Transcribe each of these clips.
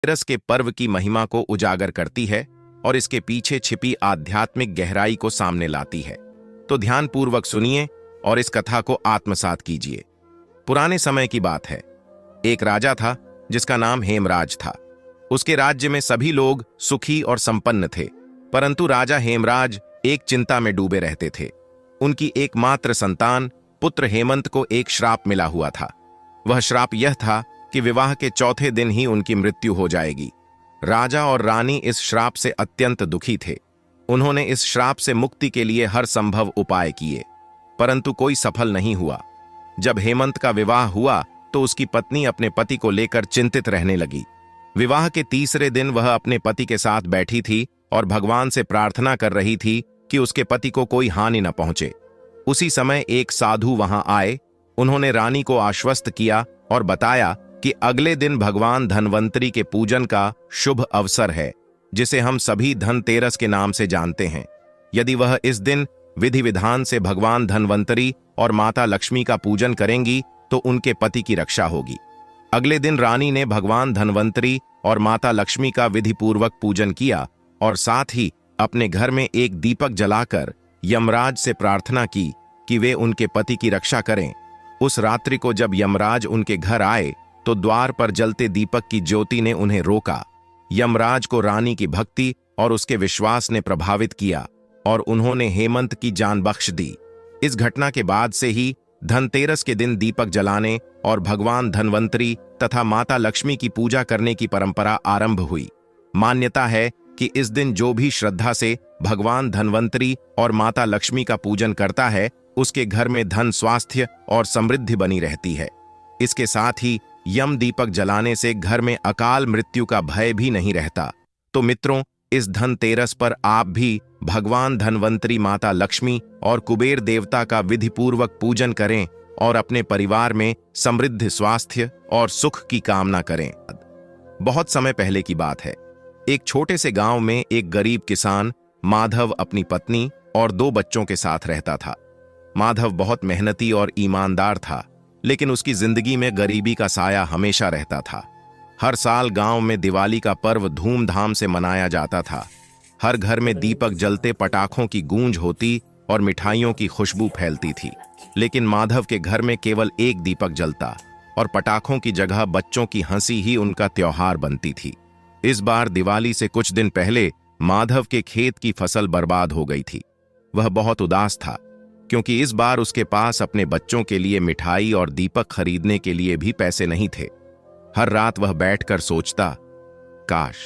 धनतेरस के पर्व की महिमा को उजागर करती है और इसके पीछे छिपी आध्यात्मिक गहराई को सामने लाती है। तो ध्यानपूर्वक सुनिए और इस कथा को आत्मसात कीजिए। पुराने समय की बात है। एक राजा था जिसका नाम हेमराज था। उसके राज्य में सभी लोग सुखी और संपन्न थे, परंतु राजा हेमराज एक चिंता में डूबे रहते थे। उनकी एकमात्र संतान पुत्र हेमंत को एक श्राप मिला हुआ था। वह श्राप यह था कि विवाह के चौथे दिन ही उनकी मृत्यु हो जाएगी। राजा और रानी इस श्राप से अत्यंत दुखी थे। उन्होंने इस श्राप से मुक्ति के लिए हर संभव उपाय किए, परंतु कोई सफल नहीं हुआ। जब हेमंत का विवाह हुआ तो उसकी पत्नी अपने पति को लेकर चिंतित रहने लगी। विवाह के तीसरे दिन वह अपने पति के साथ बैठी थी और भगवान से प्रार्थना कर रही थी कि उसके पति को कोई हानि न पहुंचे। उसी समय एक साधु वहां आए। उन्होंने रानी को आश्वस्त किया और बताया कि अगले दिन भगवान धनवंतरी के पूजन का शुभ अवसर है, जिसे हम सभी धनतेरस के नाम से जानते हैं। यदि वह इस दिन विधि विधान से भगवान धनवंतरी और माता लक्ष्मी का पूजन करेंगी तो उनके पति की रक्षा होगी। अगले दिन रानी ने भगवान धनवंतरी और माता लक्ष्मी का विधिपूर्वक पूजन किया और साथ ही अपने घर में एक दीपक जलाकर यमराज से प्रार्थना की कि वे उनके पति की रक्षा करें। उस रात्रि को जब यमराज उनके घर आए तो द्वार पर जलते दीपक की ज्योति ने उन्हें रोका। यमराज को रानी की भक्ति और उसके विश्वास ने प्रभावित किया और उन्होंने हेमंत की जान बख्श दी। इस घटना के बाद से ही धनतेरस के दिन दीपक जलाने और भगवान धनवंतरी तथा माता लक्ष्मी की पूजा करने की परंपरा आरंभ हुई। मान्यता है कि इस दिन जो भी श्रद्धा से भगवान धनवंतरी और माता लक्ष्मी का पूजन करता है, उसके घर में धन, स्वास्थ्य और समृद्धि बनी रहती है। इसके साथ ही यम दीपक जलाने से घर में अकाल मृत्यु का भय भी नहीं रहता। तो मित्रों, इस धनतेरस पर आप भी भगवान धनवंतरी, माता लक्ष्मी और कुबेर देवता का विधिपूर्वक पूजन करें और अपने परिवार में समृद्ध, स्वास्थ्य और सुख की कामना करें। बहुत समय पहले की बात है। एक छोटे से गांव में एक गरीब किसान माधव अपनी पत्नी और 2 बच्चों के साथ रहता था। माधव बहुत मेहनती और ईमानदार था, लेकिन उसकी जिंदगी में गरीबी का साया हमेशा रहता था। हर साल गांव में दिवाली का पर्व धूमधाम से मनाया जाता था। हर घर में दीपक जलते, पटाखों की गूंज होती और मिठाइयों की खुशबू फैलती थी। लेकिन माधव के घर में केवल एक दीपक जलता और पटाखों की जगह बच्चों की हंसी ही उनका त्योहार बनती थी। इस बार दिवाली से कुछ दिन पहले माधव के खेत की फसल बर्बाद हो गई थी। वह बहुत उदास था, क्योंकि इस बार उसके पास अपने बच्चों के लिए मिठाई और दीपक खरीदने के लिए भी पैसे नहीं थे। हर रात वह बैठकर सोचता, काश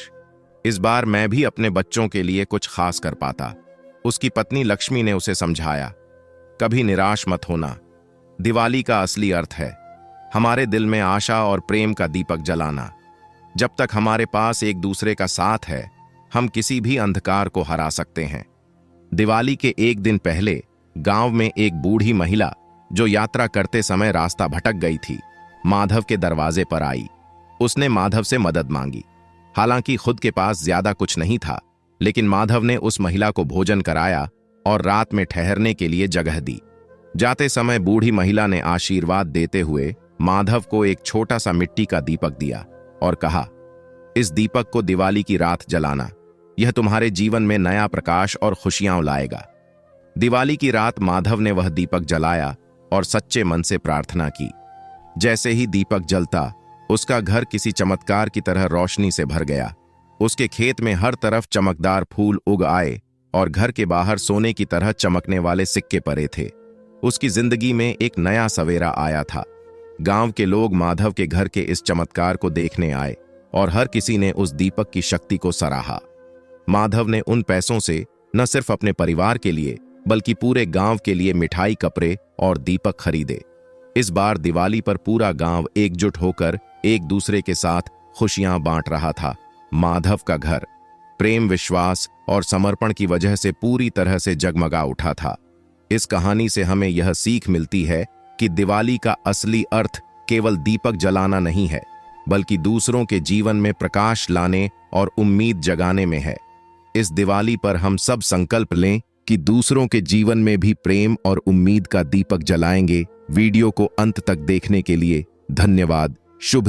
इस बार मैं भी अपने बच्चों के लिए कुछ खास कर पाता। उसकी पत्नी लक्ष्मी ने उसे समझाया, कभी निराश मत होना। दिवाली का असली अर्थ है हमारे दिल में आशा और प्रेम का दीपक जलाना। जब तक हमारे पास एक दूसरे का साथ है, हम किसी भी अंधकार को हरा सकते हैं। दिवाली के एक दिन पहले गांव में एक बूढ़ी महिला, जो यात्रा करते समय रास्ता भटक गई थी, माधव के दरवाजे पर आई। उसने माधव से मदद मांगी। हालांकि खुद के पास ज्यादा कुछ नहीं था, लेकिन माधव ने उस महिला को भोजन कराया और रात में ठहरने के लिए जगह दी। जाते समय बूढ़ी महिला ने आशीर्वाद देते हुए माधव को एक छोटा सा मिट्टी का दीपक दिया और कहा, इस दीपक को दिवाली की रात जलाना। यह तुम्हारे जीवन में नया प्रकाश और खुशियां लाएगा। दिवाली की रात माधव ने वह दीपक जलाया और सच्चे मन से प्रार्थना की। जैसे ही दीपक जलता, उसका घर किसी चमत्कार की तरह रोशनी से भर गया। उसके खेत में हर तरफ चमकदार फूल उग आए और घर के बाहर सोने की तरह चमकने वाले सिक्के पड़े थे। उसकी जिंदगी में एक नया सवेरा आया था। गांव के लोग माधव के घर के इस चमत्कार को देखने आए और हर किसी ने उस दीपक की शक्ति को सराहा। माधव ने उन पैसों से न सिर्फ अपने परिवार के लिए, बल्कि पूरे गांव के लिए मिठाई, कपड़े और दीपक खरीदे। इस बार दिवाली पर पूरा गांव एकजुट होकर एक दूसरे के साथ खुशियां बांट रहा था। माधव का घर प्रेम, विश्वास और समर्पण की वजह से पूरी तरह से जगमगा उठा था। इस कहानी से हमें यह सीख मिलती है कि दिवाली का असली अर्थ केवल दीपक जलाना नहीं है, बल्कि दूसरों के जीवन में प्रकाश लाने और उम्मीद जगाने में है। इस दिवाली पर हम सब संकल्प लें कि दूसरों के जीवन में भी प्रेम और उम्मीद का दीपक जलाएंगे। वीडियो को अंत तक देखने के लिए धन्यवाद। शुभ